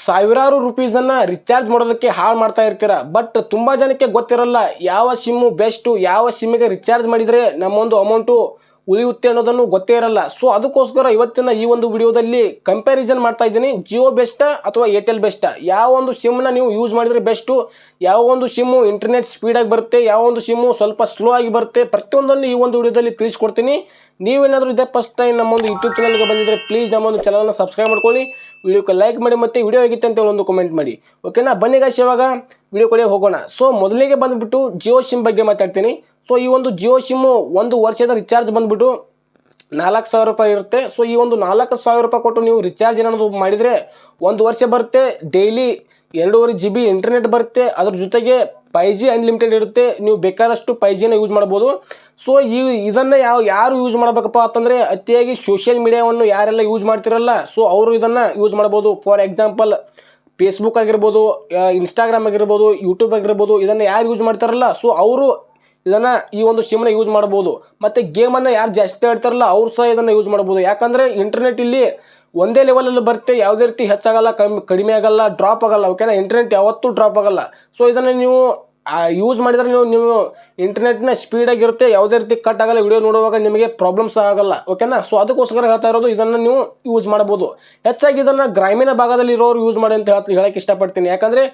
ಸಾವಿರಾರು ರೂಪೀಸನ್ನ ರಿಚಾರ್ಜ್ ಮಾಡೋದಕ್ಕೆ ಹಾಳು ಮಾಡ್ತಾ ಇರ್ತೀರ. ಬಟ್ ತುಂಬ ಜನಕ್ಕೆ ಗೊತ್ತಿರಲ್ಲ ಯಾವ ಸಿಮ್ಮು ಬೆಸ್ಟು, ಯಾವ ಸಿಮ್ಮಿಗೆ ರಿಚಾರ್ಜ್ ಮಾಡಿದರೆ ನಮ್ಮೊಂದು ಅಮೌಂಟು ಉಳಿಯುತ್ತೆ ಅನ್ನೋದನ್ನು ಗೊತ್ತೇ ಇರಲ್ಲ. ಸೊ ಅದಕ್ಕೋಸ್ಕರ ಇವತ್ತಿನ ಈ ಒಂದು ವಿಡಿಯೋದಲ್ಲಿ ಕಂಪ್ಯಾರಿಸನ್ ಮಾಡ್ತಾ ಇದ್ದೀನಿ. ಜಿಯೋ ಬೆಸ್ಟಾ ಅಥವಾ ಏರ್ಟೆಲ್ ಬೆಸ್ಟಾ, ಯಾವ ಒಂದು ಸಿಮ್ನ ನೀವು ಯೂಸ್ ಮಾಡಿದರೆ ಬೆಸ್ಟು, ಯಾವ ಒಂದು ಸಿಮ್ಮು ಇಂಟರ್ನೆಟ್ ಸ್ಪೀಡಾಗಿ ಬರುತ್ತೆ, ಯಾವ ಒಂದು ಸಿಮ್ಮು ಸ್ವಲ್ಪ ಸ್ಲೋ ಆಗಿ ಬರುತ್ತೆ, ಪ್ರತಿಯೊಂದನ್ನು ಈ ಒಂದು ವಿಡಿಯೋದಲ್ಲಿ ತಿಳಿಸ್ಕೊಡ್ತೀನಿ. ನೀವೇನಾದರೂ ಇದೇ ಫಸ್ಟ್ ಟೈಮ್ ನಮ್ಮೊಂದು ಯೂಟ್ಯೂಬ್ ಚಾನಲ್ಗೆ ಬಂದಿದ್ದರೆ ಪ್ಲೀಸ್ ನಮ್ಮೊಂದು ಚಾನಲ್ನ ಸಬ್ಸ್ಕ್ರೈಬ್ ಮಾಡ್ಕೊಳ್ಳಿ, ವಿಡಿಯೋಕ್ಕೆ ಲೈಕ್ ಮಾಡಿ ಮತ್ತು ವಿಡಿಯೋ ಹೇಗಿತ್ತು ಅಂತ ಒಂದು ಕಮೆಂಟ್ ಮಾಡಿ. ಓಕೆನಾ, ಬನ್ನಿ ಗಾಯ್ಸ್ ಇವಾಗ ವಿಡಿಯೋ ಕಡೆ ಹೋಗೋಣ. ಸೊ ಮೊದಲಿಗೆ ಬಂದುಬಿಟ್ಟು ಜಿಯೋ ಸಿಮ್ ಬಗ್ಗೆ ಮಾತಾಡ್ತೀನಿ. ಸೊ ಈ ಒಂದು ಜಿಯೋ ಸಿಮ್ಮು ಒಂದು ವರ್ಷದ ರಿಚಾರ್ಜ್ ಬಂದುಬಿಟ್ಟು 4,000 ರೂಪಾಯಿ ಇರುತ್ತೆ. ಸೊ ಈ ಒಂದು 4,000 ರೂಪಾಯಿ ಕೊಟ್ಟು ನೀವು ರಿಚಾರ್ಜ್ ಏನಾದರೂ ಮಾಡಿದರೆ ಒಂದು ವರ್ಷ ಬರುತ್ತೆ. ಡೈಲಿ 2.5 GB ಇಂಟರ್ನೆಟ್ ಬರುತ್ತೆ. ಅದ್ರ ಜೊತೆಗೆ 5G ಅನ್ಲಿಮಿಟೆಡ್ ಇರುತ್ತೆ. ನೀವು ಬೇಕಾದಷ್ಟು 5Gನ ಯೂಸ್ ಮಾಡ್ಬೋದು. ಸೊ ಇದನ್ನು ಯಾರು ಯೂಸ್ ಮಾಡಬೇಕಪ್ಪ ಅಂತಂದರೆ ಅತಿಯಾಗಿ ಸೋಷಿಯಲ್ ಮೀಡಿಯಾವನ್ನು ಯಾರೆಲ್ಲ ಯೂಸ್ ಮಾಡ್ತಿರಲ್ಲ, ಸೊ ಅವರು ಇದನ್ನು ಯೂಸ್ ಮಾಡ್ಬೋದು. ಫಾರ್ ಎಕ್ಸಾಂಪಲ್ ಫೇಸ್ಬುಕ್ ಆಗಿರ್ಬೋದು, ಇನ್ಸ್ಟಾಗ್ರಾಮ್ ಆಗಿರ್ಬೋದು, ಯೂಟ್ಯೂಬ್ ಆಗಿರ್ಬೋದು, ಇದನ್ನು ಯಾರು ಯೂಸ್ ಮಾಡ್ತಾರಲ್ಲ ಸೊ ಅವರು ಇದನ್ನು ಈ ಒಂದು ಸಿಮ್ನ ಯೂಸ್ ಮಾಡ್ಬೋದು. ಮತ್ತು ಗೇಮನ್ನು ಯಾರು ಜಾಸ್ತಿ ಆಡ್ತಾರಲ್ಲ ಅವ್ರು ಸಹ ಇದನ್ನು ಯೂಸ್ ಮಾಡ್ಬೋದು. ಯಾಕಂದರೆ ಇಂಟರ್ನೆಟ್ ಇಲ್ಲಿ ಒಂದೇ ಲೆವೆಲಲ್ಲಿ ಬರುತ್ತೆ, ಯಾವುದೇ ರೀತಿ ಹೆಚ್ಚಾಗಲ್ಲ, ಕಡಿಮೆ ಆಗಲ್ಲ, ಡ್ರಾಪ್ ಆಗಲ್ಲ. ಓಕೆನಾ, ಇಂಟರ್ನೆಟ್ ಯಾವತ್ತೂ ಡ್ರಾಪ್ ಆಗಲ್ಲ. ಸೊ ಇದನ್ನು ನೀವು ಯೂಸ್ ಮಾಡಿದರೆ ನೀವು ಇಂಟರ್ನೆಟ್ನ ಸ್ಪೀಡಾಗಿರುತ್ತೆ, ಯಾವುದೇ ರೀತಿ ಕಟ್ ಆಗಲ್ಲ, ವಿಡಿಯೋ ನೋಡುವಾಗ ನಿಮಗೆ ಪ್ರಾಬ್ಲಮ್ಸ್ ಆಗಲ್ಲ. ಓಕೆನಾ, ಸೊ ಅದಕ್ಕೋಸ್ಕರ ಹೇಳ್ತಾ ಇರೋದು ಇದನ್ನು ನೀವು ಯೂಸ್ ಮಾಡ್ಬೋದು. ಹೆಚ್ಚಾಗಿ ಇದನ್ನು ಗ್ರಾಮೀಣ ಭಾಗದಲ್ಲಿ ಇರೋರು ಯೂಸ್ ಮಾಡಿ ಅಂತ ಹೇಳಕ್ಕೆ ಇಷ್ಟಪಡ್ತೀನಿ. ಯಾಕಂದರೆ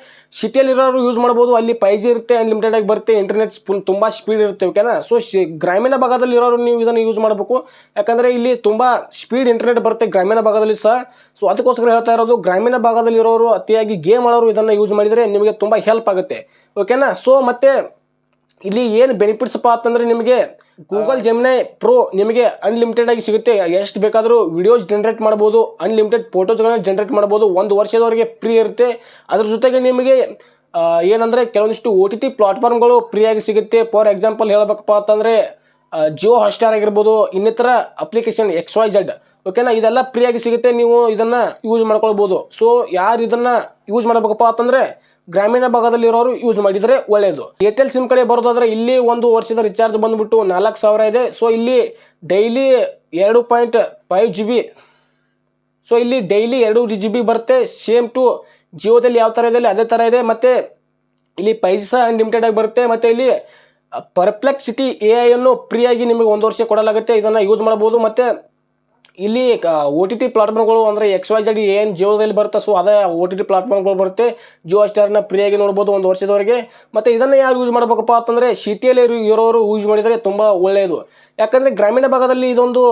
ಸಿಟಿಯಲ್ಲಿರೋರು ಯೂಸ್ ಮಾಡ್ಬೋದು, ಅಲ್ಲಿ 5G ಇರುತ್ತೆ, ಅನ್ಲಿಮಿಟೆಡ್ ಆಗಿ ಬರುತ್ತೆ, ಇಂಟರ್ನೆಟ್ ತುಂಬ ಸ್ಪೀಡ್ ಇರುತ್ತೆ. ಓಕೆನಾ, ಸೊ ಗ್ರಾಮೀಣ ಭಾಗದಲ್ಲಿ ಇರೋರು ನೀವು ಇದನ್ನು ಯೂಸ್ ಮಾಡಬೇಕು. ಯಾಕಂದರೆ ಇಲ್ಲಿ ತುಂಬ ಸ್ಪೀಡ್ ಇಂಟರ್ನೆಟ್ ಬರುತ್ತೆ ಗ್ರಾಮೀಣ ಭಾಗದಲ್ಲಿ ಸಹ. ಸೊ ಅದಕ್ಕೋಸ್ಕರ ಹೇಳ್ತಾ ಇರೋದು ಗ್ರಾಮೀಣ ಭಾಗದಲ್ಲಿ ಇರೋರು, ಅತಿಯಾಗಿ ಗೇಮ್ ಆಡೋರು ಇದನ್ನು ಯೂಸ್ ಮಾಡಿದರೆ ನಿಮಗೆ ತುಂಬ ಹೆಲ್ಪ್ ಆಗುತ್ತೆ. ಓಕೆನಾ, ಸೊ ಮತ್ತೆ ಇಲ್ಲಿ ಏನು ಬೆನಿಫಿಟ್ಸಪ್ಪ ಅಂತಂದರೆ ನಿಮಗೆ ಗೂಗಲ್ ಜೆಮಿನೈ ಪ್ರೋ ನಿಮಗೆ ಅನ್ಲಿಮಿಟೆಡ್ ಆಗಿ ಸಿಗುತ್ತೆ. ಎಷ್ಟು ಬೇಕಾದರೂ ವಿಡಿಯೋಸ್ ಜನರೇಟ್ ಮಾಡ್ಬೋದು, ಅನ್ಲಿಮಿಟೆಡ್ ಫೋಟೋಸ್ಗಳನ್ನ ಜನರೇಟ್ ಮಾಡ್ಬೋದು. ಒಂದು ವರ್ಷದವರೆಗೆ ಫ್ರೀ ಇರುತ್ತೆ. ಅದ್ರ ಜೊತೆಗೆ ನಿಮಗೆ ಏನಂದರೆ ಕೆಲವೊಂದಿಷ್ಟು OTT ಪ್ಲಾಟ್ಫಾರ್ಮ್ಗಳು ಫ್ರೀಯಾಗಿ ಸಿಗುತ್ತೆ. ಫಾರ್ ಎಕ್ಸಾಂಪಲ್ ಹೇಳಬೇಕಪ್ಪ ಅಂತಂದರೆ ಜಿಯೋ ಹಾಟ್ಸ್ಟಾರ್ ಆಗಿರ್ಬೋದು, ಇನ್ನಿತರ ಅಪ್ಲಿಕೇಶನ್ XYZ. ಓಕೆನಾ, ಇದೆಲ್ಲ ಫ್ರೀಯಾಗಿ ಸಿಗುತ್ತೆ, ನೀವು ಇದನ್ನು ಯೂಸ್ ಮಾಡ್ಕೊಳ್ಬೋದು. ಸೊ ಯಾರು ಇದನ್ನು ಯೂಸ್ ಮಾಡಬೇಕಪ್ಪ ಅಂತಂದರೆ ಗ್ರಾಮೀಣ ಭಾಗದಲ್ಲಿ ಇರೋರು ಯೂಸ್ ಮಾಡಿದರೆ ಒಳ್ಳೆಯದು. ಏರ್ಟೆಲ್ ಸಿಮ್ ಕಡೆ ಬರೋದಾದರೆ ಇಲ್ಲಿ ಒಂದು ವರ್ಷದ ರಿಚಾರ್ಜ್ ಬಂದುಬಿಟ್ಟು 4,000 ಇದೆ. ಸೊ ಇಲ್ಲಿ ಡೈಲಿ 2.5 GB, ಸೊ ಇಲ್ಲಿ ಡೈಲಿ 2 GB ಬರುತ್ತೆ. ಸೇಮ್ ಟು ಜಿಯೋದಲ್ಲಿ ಯಾವ ಥರ ಇದೆ ಅದೇ ಥರ ಇದೆ. ಮತ್ತು ಇಲ್ಲಿ 5G ಸಹ ಅನ್ಲಿಮಿಟೆಡ್ ಆಗಿ ಬರುತ್ತೆ. ಮತ್ತು ಇಲ್ಲಿ ಪರ್ಪ್ಲೆಕ್ಸಿಟಿ AI ಅನ್ನು ಫ್ರೀಯಾಗಿ ನಿಮಗೆ ಒಂದು ವರ್ಷ ಕೊಡಲಾಗುತ್ತೆ, ಇದನ್ನು ಯೂಸ್ ಮಾಡ್ಬೋದು. ಮತ್ತು ಇಲ್ಲಿ OTT ಪ್ಲಾಟ್ಫಾರ್ಮ್ಗಳು ಅಂದರೆ XYZ ಏನು ಜಿಯೋದಲ್ಲಿ ಬರುತ್ತೆ, ಸೊ ಅದೇ OTT ಪ್ಲಾಟ್ಫಾರ್ಮ್ಗಳು ಬರುತ್ತೆ. ಜಿಯೋ ಹಾಟ್ಸ್ಟಾರ್ನ ಫ್ರೀಯಾಗಿ ನೋಡ್ಬೋದು ಒಂದು ವರ್ಷದವರೆಗೆ. ಮತ್ತು ಇದನ್ನು ಯಾರು ಯೂಸ್ ಮಾಡಬೇಕಪ್ಪ ಅಂತಂದರೆ ಸಿಟಿಯಲ್ಲಿ ಇರೋರು ಯೂಸ್ ಮಾಡಿದರೆ ತುಂಬ ಒಳ್ಳೆಯದು. ಯಾಕಂದರೆ ಗ್ರಾಮೀಣ ಭಾಗದಲ್ಲಿ ಇದೊಂದು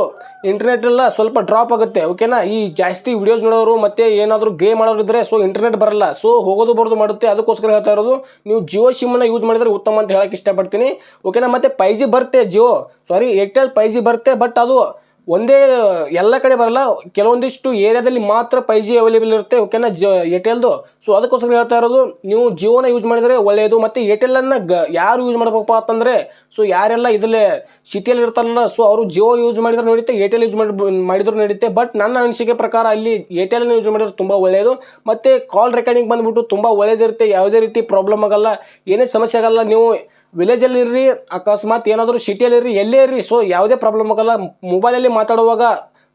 ಇಂಟರ್ನೆಟ್ ಎಲ್ಲ ಸ್ವಲ್ಪ ಡ್ರಾಪ್ ಆಗುತ್ತೆ. ಓಕೆನಾ, ಈ ಜಾಸ್ತಿ ವಿಡಿಯೋಸ್ ನೋಡೋರು ಮತ್ತು ಏನಾದರೂ ಗೇಮ್ ಆಡೋರು ಇದ್ದರೆ ಸೊ ಇಂಟರ್ನೆಟ್ ಬರಲ್ಲ, ಸೊ ಹೋಗೋದು ಬರೋದು ಮಾಡುತ್ತೆ. ಅದಕ್ಕೋಸ್ಕರ ಹೇಳ್ತಾ ಇರೋದು ನೀವು ಜಿಯೋ ಸಿಮ್ಮನ್ನು ಯೂಸ್ ಮಾಡಿದರೆ ಉತ್ತಮ ಅಂತ ಹೇಳಕ್ಕೆ ಇಷ್ಟಪಡ್ತೀನಿ. ಓಕೆನಾ, ಮತ್ತು 5G ಬರುತ್ತೆ, ಏರ್ಟೆಲ್ 5G ಬರುತ್ತೆ. ಬಟ್ ಅದು ಒಂದೇ ಎಲ್ಲ ಕಡೆ ಬರಲ್ಲ, ಕೆಲವೊಂದಿಷ್ಟು ಏರಿಯಾದಲ್ಲಿ ಮಾತ್ರ 5G ಅವೈಲೇಬಲ್ ಇರುತ್ತೆ. ಓಕೆನಾ, ಏರ್ಟೆಲ್ದು. ಸೊ ಅದಕ್ಕೋಸ್ಕರ ಹೇಳ್ತಾ ಇರೋದು ನೀವು ಜಿಯೋನ ಯೂಸ್ ಮಾಡಿದರೆ ಒಳ್ಳೆಯದು. ಮತ್ತು ಏರ್ಟೆಲನ್ನು ಯಾರು ಯೂಸ್ ಮಾಡಬೇಕಪ್ಪ ಅಂತಂದರೆ ಸೊ ಯಾರೆಲ್ಲ ಇದರಲ್ಲೇ ಸಿಟಿಯಲ್ಲಿ ಇರ್ತಾರಲ್ಲ ಸೊ ಅವರು ಜಿಯೋ ಯೂಸ್ ಮಾಡಿದ್ರೆ ನಡೀತೆ, ಏರ್ಟೆಲ್ ಯೂಸ್ ಮಾಡಿದ್ರು ನಡೀತೆ. ಬಟ್ ನನ್ನ ಅನಿಸಿಕೆ ಪ್ರಕಾರ ಇಲ್ಲಿ ಏರ್ಟೆಲನ್ನು ಯೂಸ್ ಮಾಡಿದ್ರೆ ತುಂಬ ಒಳ್ಳೆಯದು. ಮತ್ತು ಕಾಲ್ ರೆಕಾರ್ಡಿಂಗ್ ಬಂದುಬಿಟ್ಟು ತುಂಬ ಒಳ್ಳೆಯದಿರುತ್ತೆ, ಯಾವುದೇ ರೀತಿ ಪ್ರಾಬ್ಲಮ್ ಆಗಲ್ಲ, ಏನೇ ಸಮಸ್ಯೆ ಆಗಲ್ಲ. ನೀವು ವಿಲೇಜಲ್ಲಿ ಇರ್ರಿ, ಅಕಸ್ಮಾತ್ ಏನಾದರೂ ಸಿಟಿಯಲ್ಲಿರ್ರಿ, ಎಲ್ಲೇ ಇರ್ರಿ, ಸೊ ಯಾವುದೇ ಪ್ರಾಬ್ಲಮ್ ಆಗಲ್ಲ. ಮೊಬೈಲಲ್ಲಿ ಮಾತಾಡುವಾಗ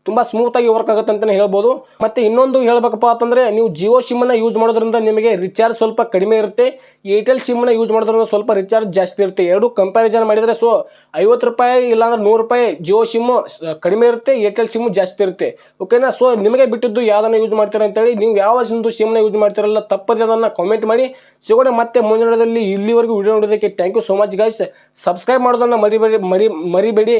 ತುಂಬ ಸ್ಮೂತಾಗಿ ವರ್ಕ್ ಆಗುತ್ತೆ ಅಂತಲೇ ಹೇಳ್ಬೋದು. ಮತ್ತು ಇನ್ನೊಂದು ಹೇಳಬೇಕಪ್ಪ ಅಂತಂದರೆ ನೀವು ಜಿಯೋ ಸಿಮ್ಮನ್ನು ಯೂಸ್ ಮಾಡೋದ್ರಿಂದ ನಿಮಗೆ ರಿಚಾರ್ಜ್ ಸ್ವಲ್ಪ ಕಡಿಮೆ ಇರುತ್ತೆ. ಏರ್ಟೆಲ್ ಸಿಮ್ಮನ್ನು ಯೂಸ್ ಮಾಡೋದ್ರಿಂದ ಸ್ವಲ್ಪ ರಿಚಾರ್ಜ್ ಜಾಸ್ತಿ ಇರುತ್ತೆ. ಎರಡು ಕಂಪ್ಯಾರಿಸನ್ ಮಾಡಿದರೆ ಸೊ 50 ರೂಪಾಯಿ ಇಲ್ಲಾಂದ್ರೆ 100 ರೂಪಾಯಿ ಜಿಯೋ ಸಿಮ್ಮು ಕಡಿಮೆ ಇರುತ್ತೆ, ಏರ್ಟೆಲ್ ಸಿಮ್ಮು ಜಾಸ್ತಿ ಇರುತ್ತೆ. ಓಕೆನಾ, ಸೊ ನಿಮಗೆ ಬಿಟ್ಟಿದ್ದು ಯಾವುದನ್ನು ಯೂಸ್ ಮಾಡ್ತೀರಾ ಅಂತೇಳಿ, ನೀವು ಯಾವ ಒಂದು ಸಿಮ್ಮನ್ನ ಯೂಸ್ ಮಾಡ್ತಿರಲ್ಲ ತಪ್ಪದೆ ಅದನ್ನು ಕಾಮೆಂಟ್ ಮಾಡಿ. ಸಿಗೋಣ ಮತ್ತೆ ಮುಂದಿನದಲ್ಲಿ. ಇಲ್ಲಿವರೆಗೂ ವಿಡಿಯೋ ನೋಡೋದಕ್ಕೆ thank you so much guys. Subscribe ಮಾಡೋದನ್ನು ಮರಿಬೇಡಿ.